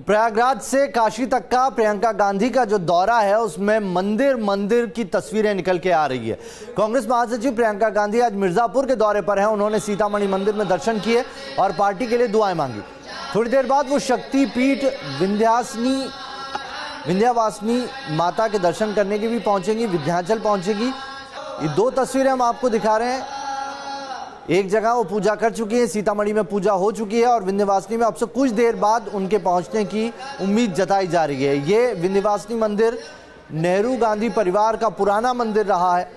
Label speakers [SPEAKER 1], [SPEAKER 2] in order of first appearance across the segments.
[SPEAKER 1] प्रयागराज से काशी तक का प्रियंका गांधी का जो दौरा है उसमें मंदिर मंदिर की तस्वीरें निकल के आ रही है। कांग्रेस महासचिव प्रियंका गांधी आज मिर्जापुर के दौरे पर हैं। उन्होंने सीतामढ़ी मंदिर में दर्शन किए और पार्टी के लिए दुआएं मांगी। थोड़ी देर बाद वो शक्तिपीठ विंध्यवासिनी माता के दर्शन करने के भी पहुंचेंगी, विंध्याचल पहुंचेगी। ये दो तस्वीरें हम आपको दिखा रहे हैं। एक जगह वो पूजा कर चुकी है, सीतामढ़ी में पूजा हो चुकी है और विंध्यवासिनी में अब से कुछ देर बाद उनके पहुंचने की उम्मीद जताई जा रही है। ये विंध्यवासिनी मंदिर नेहरू गांधी परिवार का पुराना मंदिर रहा है।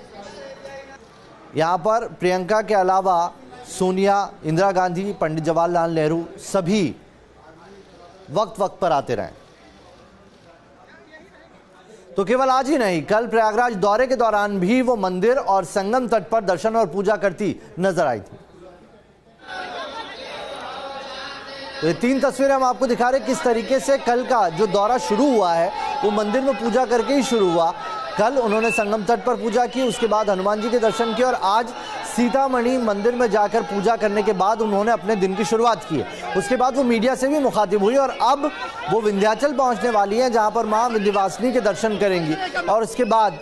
[SPEAKER 1] यहाँ पर प्रियंका के अलावा सोनिया, इंदिरा गांधी, पंडित जवाहरलाल नेहरू सभी वक्त पर आते रहे। तो केवल आज ही नहीं, कल प्रयागराज दौरे के दौरान भी वो मंदिर और संगम तट पर दर्शन और पूजा करती नजर आई थी। तो ये तीन तस्वीरें हम आपको दिखा रहे हैं किस तरीके से कल का जो दौरा शुरू हुआ है वो मंदिर में पूजा करके ही शुरू हुआ। कल उन्होंने संगम तट पर पूजा की, उसके बाद हनुमान जी के दर्शन किए और आज सीतामढ़ी मंदिर में जाकर पूजा करने के बाद उन्होंने अपने दिन की शुरुआत की है। उसके बाद वो मीडिया से भी मुखातिब हुई और अब वो विंध्याचल पहुंचने वाली हैं, जहां पर मां विंध्यवासिनी के दर्शन करेंगी और उसके बाद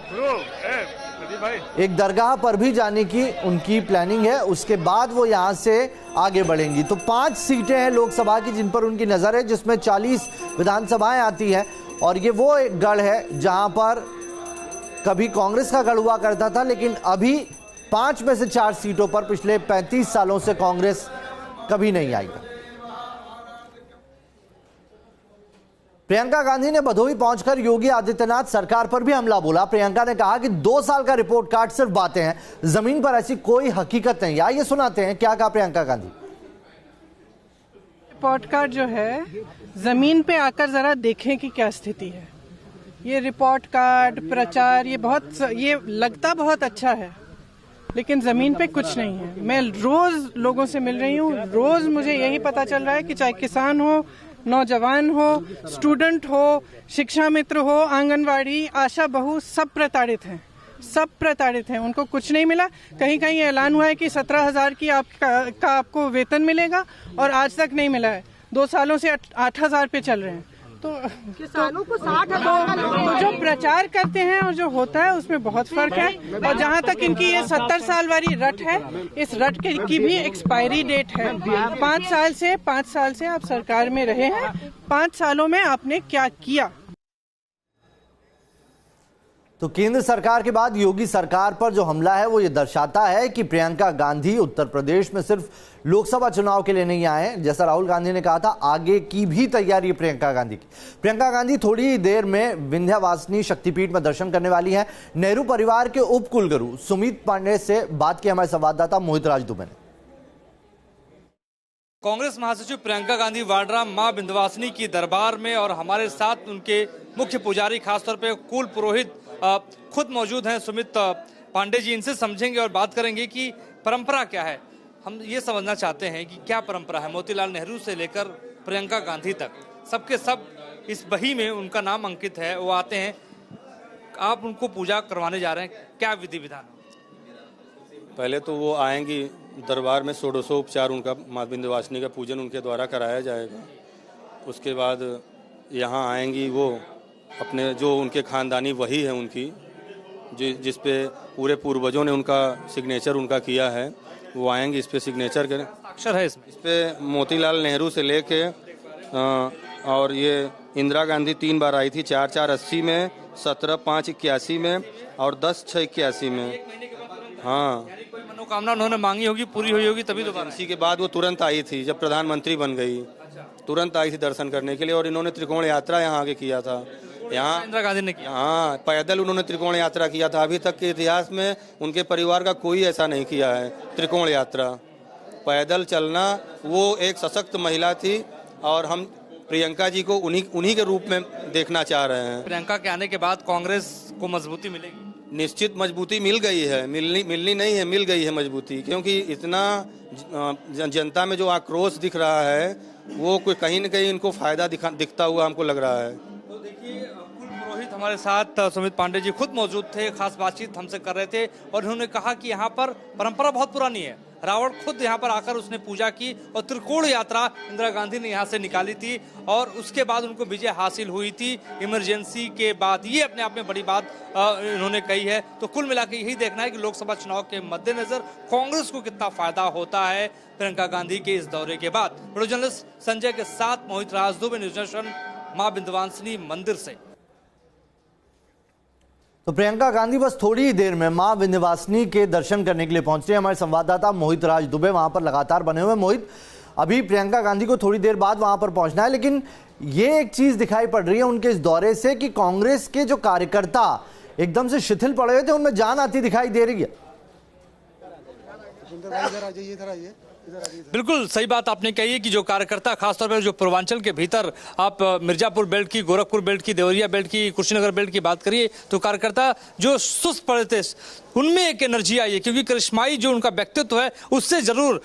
[SPEAKER 1] एक दरगाह पर भी जाने की उनकी प्लानिंग है। उसके बाद वो यहां से आगे बढ़ेंगी। तो 5 सीटें हैं लोकसभा की जिन पर उनकी नजर है, जिसमें 40 विधानसभाएं आती हैं और ये वो एक गढ़ है जहां पर कभी कांग्रेस का गढ़ हुआ करता था, लेकिन अभी 5 में से 4 सीटों पर पिछले 35 सालों से कांग्रेस कभी नहीं आई। प्रियंका गांधी ने भदोही पहुंचकर योगी आदित्यनाथ सरकार पर भी हमला बोला। प्रियंका ने कहा कि 2 साल का रिपोर्ट कार्ड सिर्फ बातें हैं, जमीन पर ऐसी कोई हकीकत नहीं। आइए सुनाते हैं क्या कहा प्रियंका गांधी।
[SPEAKER 2] रिपोर्ट कार्ड जो है जमीन पे आकर जरा देखें कि क्या स्थिति है। ये रिपोर्ट कार्ड प्रचार ये लगता बहुत अच्छा है, लेकिन जमीन पे कुछ नहीं है। मैं रोज लोगों से मिल रही हूँ, रोज मुझे यही पता चल रहा है कि चाहे किसान हो, नौजवान हो, स्टूडेंट हो, शिक्षा मित्र हो, आंगनवाड़ी, आशा बहू, सब प्रताड़ित हैं। उनको कुछ नहीं मिला। कहीं कहीं ऐलान हुआ है कि 17,000 की आपको वेतन मिलेगा और आज तक नहीं मिला है। 2 सालों से 8,000 पे चल रहे हैं। तो किसानों को 60,000 तो जो प्रचार करते हैं और जो होता है उसमें बहुत फर्क है। और जहाँ तक इनकी ये 70 साल वाली रट है, इस रट की भी एक्सपायरी डेट है। 5 साल से आप सरकार में रहे हैं, 5 सालों में आपने क्या किया?
[SPEAKER 1] तो केंद्र सरकार के बाद योगी सरकार पर जो हमला है वो ये दर्शाता है कि प्रियंका गांधी उत्तर प्रदेश में सिर्फ लोकसभा चुनाव के लिए नहीं आए हैं। जैसा राहुल गांधी ने कहा था, आगे की भी तैयारी है प्रियंका गांधी की। प्रियंका गांधी थोड़ी ही देर में विंध्यवासिनी शक्तिपीठ में दर्शन करने वाली हैं। नेहरू परिवार के उप कुलगुरु सुमित पांडे से बात की हमारे संवाददाता मोहित राज दुबे ने।
[SPEAKER 3] कांग्रेस महासचिव प्रियंका गांधी वाड्रा मां विंध्यवासिनी की दरबार में और हमारे साथ उनके मुख्य पुजारी, खासतौर पे कुल पुरोहित खुद मौजूद हैं, सुमित पांडे जी। इनसे समझेंगे और बात करेंगे कि परंपरा क्या है। हम ये समझना चाहते हैं कि क्या परंपरा है। मोतीलाल नेहरू से लेकर प्रियंका गांधी तक सबके सब इस बही में उनका नाम अंकित है। वो आते हैं, आप उनको पूजा करवाने जा रहे हैं, क्या विधि विधान?
[SPEAKER 4] पहले तो वो आएंगी दरबार में, षोडशोपचार उनका मां विंध्यवासिनी का पूजन उनके द्वारा कराया जाएगा। उसके बाद यहाँ आएंगी वो अपने जो उनके खानदानी वही है उनकी, जिस पे पूरे पूर्वजों ने उनका सिग्नेचर उनका किया है, वो आएंगे, इस पे सिग्नेचर करें।
[SPEAKER 3] अक्षर है इसमें?
[SPEAKER 4] इस पे मोतीलाल नेहरू से लेके और ये इंदिरा गांधी 3 बार आई थी, 4/4/80 में, 17/5/81 में और 10/6/81 में। हाँ,
[SPEAKER 3] कोई मनोकामना उन्होंने मांगी होगी, पूरी हुई होगी, तभी दोबारा।
[SPEAKER 4] इसी के बाद वो तुरंत आई थी, जब प्रधानमंत्री बन गई तुरंत आई थी दर्शन करने के लिए। और इन्होंने त्रिकोण यात्रा यहाँ आगे किया था। यहाँ
[SPEAKER 3] इंदिरा गांधी ने किया।
[SPEAKER 4] हाँ, पैदल उन्होंने त्रिकोण यात्रा किया था। अभी तक के इतिहास में उनके परिवार का कोई ऐसा नहीं किया है त्रिकोण यात्रा, पैदल चलना। वो एक सशक्त महिला थी और हम प्रियंका जी को उन्हीं के रूप में देखना चाह रहे हैं।
[SPEAKER 3] प्रियंका के आने के बाद कांग्रेस को मजबूती मिलेगी?
[SPEAKER 4] निश्चित मजबूती मिल गई है, मिलनी नहीं है, मिल गई है मजबूती। क्योंकि इतना जनता में जो आक्रोश दिख रहा है वो कोई कहीं न कहीं इनको फायदा दिखता हुआ हमको लग रहा है।
[SPEAKER 3] तो देखिए, कुल पुरोहित हमारे साथ सुमित पांडे जी खुद मौजूद थे, खास बातचीत हमसे कर रहे थे और उन्होंने कहा कि यहाँ पर परंपरा बहुत पुरानी है। रावण खुद यहाँ पर आकर उसने पूजा की और त्रिकोण यात्रा इंदिरा गांधी ने यहाँ से निकाली थी और उसके बाद उनको विजय हासिल हुई थी इमरजेंसी के बाद। ये अपने आप में बड़ी बात इन्होंने कही है। तो कुल मिला के यही देखना है कि लोकसभा चुनाव के मद्देनजर कांग्रेस को कितना फायदा होता है प्रियंका गांधी के इस दौरे के बाद। वीडियो जर्नलिस्ट संजय के साथ मोहित राज, दुबे, न्यूज नेशन, मां विंध्यवासिनी मंदिर से।
[SPEAKER 1] तो प्रियंका गांधी बस थोड़ी ही देर में मां विंध्यवासिनी के दर्शन करने के लिए पहुंच रही है। हमारे संवाददाता मोहित राज दुबे वहां पर लगातार बने हुए। मोहित, अभी प्रियंका गांधी को थोड़ी देर बाद वहां पर पहुंचना है, लेकिन ये एक चीज दिखाई पड़ रही है उनके इस दौरे से कि कांग्रेस के जो कार्यकर्ता एकदम से शिथिल पड़े हुए थे, उनमें जान आती दिखाई दे रही है।
[SPEAKER 3] बिल्कुल सही बात आपने कही है कि जो कार्यकर्ता खासतौर पर जो पूर्वांचल के भीतर आप मिर्जापुर बेल्ट की, गोरखपुर बेल्ट की, देवरिया बेल्ट की, कुशीनगर बेल्ट की बात करिए तो कार्यकर्ता जो सुस्त पड़े थे उनमें एक एनर्जी आई है, क्योंकि करिश्माई जो उनका व्यक्तित्व है उससे जरूर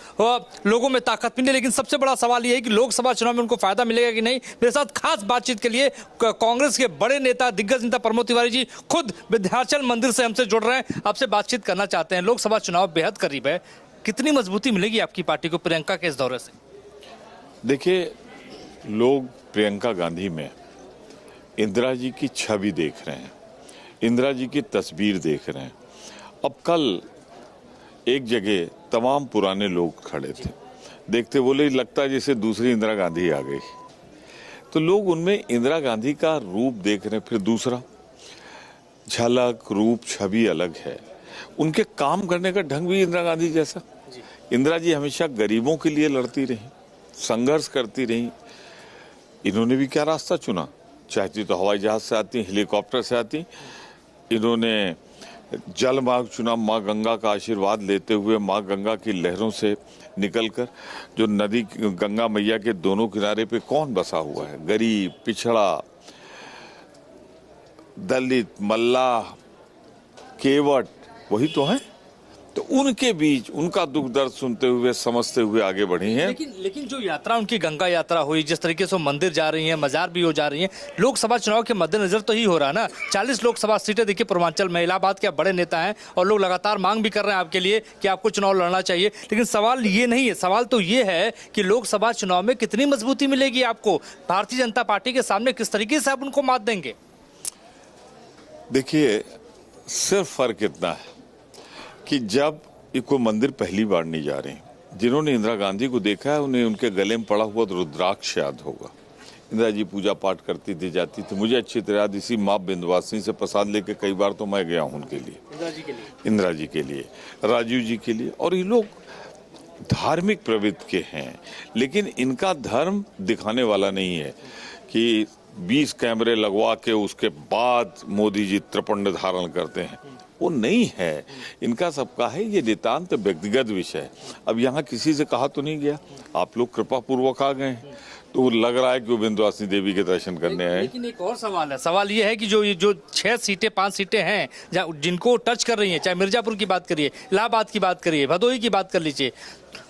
[SPEAKER 3] लोगों में ताकत मिली। लेकिन सबसे बड़ा सवाल यह है कि लोकसभा चुनाव में उनको फायदा मिलेगा कि नहीं। मेरे साथ खास बातचीत के लिए कांग्रेस के बड़े नेता, दिग्गज नेता प्रमोद तिवारी जी खुद विंध्याचल मंदिर से हमसे जुड़ रहे हैं, आपसे बातचीत करना चाहते हैं। लोकसभा चुनाव बेहद करीब है, कितनी मजबूती मिलेगी आपकी पार्टी को प्रियंका के इस दौरे से?
[SPEAKER 5] देखिए, लोग प्रियंका गांधी में इंदिरा जी की छवि देख रहे हैं, इंदिरा जी की तस्वीर देख रहे हैं। अब कल एक जगह तमाम पुराने लोग खड़े थे, देखते बोले लगता है जैसे दूसरी इंदिरा गांधी आ गई। तो लोग उनमें इंदिरा गांधी का रूप देख रहे हैं। फिर दूसरा झलक, रूप, छवि अलग है। उनके काम करने का ढंग भी इंदिरा गांधी जैसा। इंदिरा जी हमेशा गरीबों के लिए लड़ती रही, संघर्ष करती रही। इन्होंने भी क्या रास्ता चुना, चाहती तो हवाई जहाज से आती, हेलीकॉप्टर से आती। इन्होंने जल मार्ग चुना, माँ गंगा का आशीर्वाद लेते हुए, माँ गंगा की लहरों से निकलकर। जो नदी गंगा मैया के दोनों किनारे पे कौन बसा हुआ है, गरीब, पिछड़ा, दलित, मल्लाह, केवट, वही तो है। तो उनके बीच उनका दुख दर्द सुनते हुए, समझते हुए आगे बढ़ी हैं।
[SPEAKER 3] लेकिन जो यात्रा उनकी गंगा यात्रा हुई, जिस तरीके से मंदिर जा रही हैं, मजार भी हो जा रही हैं, लोकसभा चुनाव के मद्देनजर तो ही हो रहा है ना। 40 लोकसभा सीटें देखिए पूर्वांचल में, इलाहाबाद के बड़े नेता हैं और लोग लगातार मांग भी कर रहे हैं आपके लिए कि आपको चुनाव लड़ना चाहिए। लेकिन सवाल ये नहीं है, सवाल तो ये है कि लोकसभा चुनाव में कितनी मजबूती मिलेगी आपको, भारतीय जनता पार्टी के सामने किस तरीके से आप उनको मात देंगे?
[SPEAKER 5] देखिए, सिर्फ फर्क इतना है कि जब कोई मंदिर पहली बार नहीं जा रहे, जिन्होंने इंदिरा गांधी को देखा है उन्हें उनके गले में पड़ा हुआ रुद्राक्ष याद होगा। इंदिरा जी पूजा पाठ करती थी, जाती थी। मुझे अच्छी तरह याद, इसी माँ विंध्यवासिनी से प्रसाद लेके कई बार तो मैं गया हूँ उनके लिए, इंदिरा जी के लिए, राजीव जी के लिए। और ये लोग धार्मिक प्रवृत्ति के हैं, लेकिन इनका धर्म दिखाने वाला नहीं है कि 20 कैमरे लगवा के उसके बाद मोदी जी त्रिपुंड धारण करते हैं, वो नहीं है। इनका सबका है ये नितांत व्यक्तिगत विषय। अब यहाँ किसी से कहा तो नहीं गया, आप लोग कृपा पूर्वक आ गए, तो लग रहा है कि वो विंध्यवासिनी देवी के दर्शन करने आए।
[SPEAKER 3] लेकिन एक और सवाल है, सवाल ये है कि जो 6 सीटें 5 सीटें हैं जिनको टच कर रही हैं, चाहे मिर्जापुर की बात करिए, इलाहाबाद की बात करिए, भदोही की बात कर लीजिए,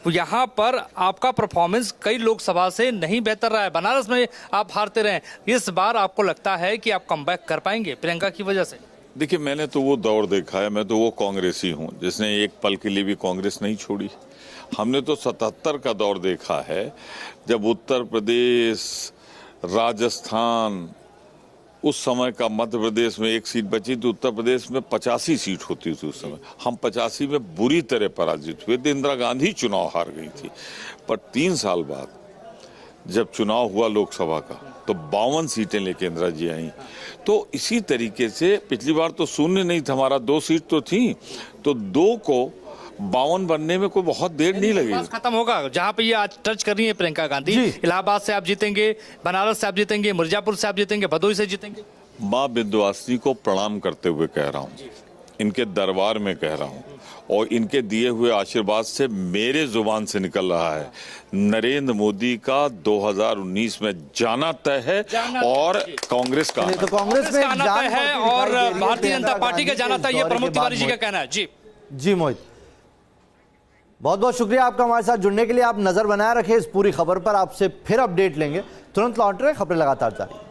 [SPEAKER 3] तो यहाँ पर आपका परफॉर्मेंस कई लोकसभा से नहीं बेहतर रहा है। बनारस में आप हारते रहे, इस बार आपको लगता है कि आप कमबैक कर पाएंगे प्रियंका की वजह से?
[SPEAKER 5] देखिए, मैंने तो वो दौर देखा है, मैं तो वो कांग्रेसी हूँ जिसने एक पल के लिए भी कांग्रेस नहीं छोड़ी। हमने तो 77 का दौर देखा है, जब उत्तर प्रदेश, राजस्थान, उस समय का मध्य प्रदेश में 1 सीट बची तो उत्तर प्रदेश में 85 सीट होती थी उस समय। हम 85 में बुरी तरह पराजित हुए थे, इंदिरा गांधी चुनाव हार गई थी। पर 3 साल बाद जब चुनाव हुआ लोकसभा का तो 52 सीटें लेके इंदिरा जी आई। तो इसी तरीके से पिछली बार तो शून्य नहीं था हमारा, 2 सीट तो थी, तो 2 को 52 बनने में कोई बहुत देर नहीं लगेगी।
[SPEAKER 3] खत्म होगा जहां पे ये आज टच कर रही है प्रियंका गांधी। इलाहाबाद से आप जीतेंगे, बनारस से आप जीतेंगे, मिर्जापुर से आप जीतेंगे, भदोही से जीतेंगे।
[SPEAKER 5] माँ विंध्यवासिनी को प्रणाम करते हुए कह रहा हूँ, इनके दरबार में कह रहा हूँ, और इनके दिए हुए आशीर्वाद से मेरे जुबान से निकल रहा है, नरेंद्र मोदी का 2019 में जाना तय है और कांग्रेस का
[SPEAKER 1] तो कांग्रेस में
[SPEAKER 3] आना तय है और भारतीय जनता पार्टी का जाना तय, ये प्रमोद तिवारी जी का कहना है। जी
[SPEAKER 1] मोहित, बहुत बहुत शुक्रिया आपका हमारे साथ जुड़ने के लिए। आप नजर बनाए रखें इस पूरी खबर पर, आपसे फिर अपडेट लेंगे। तुरंत लौट रहे, खबरें लगातार जारी।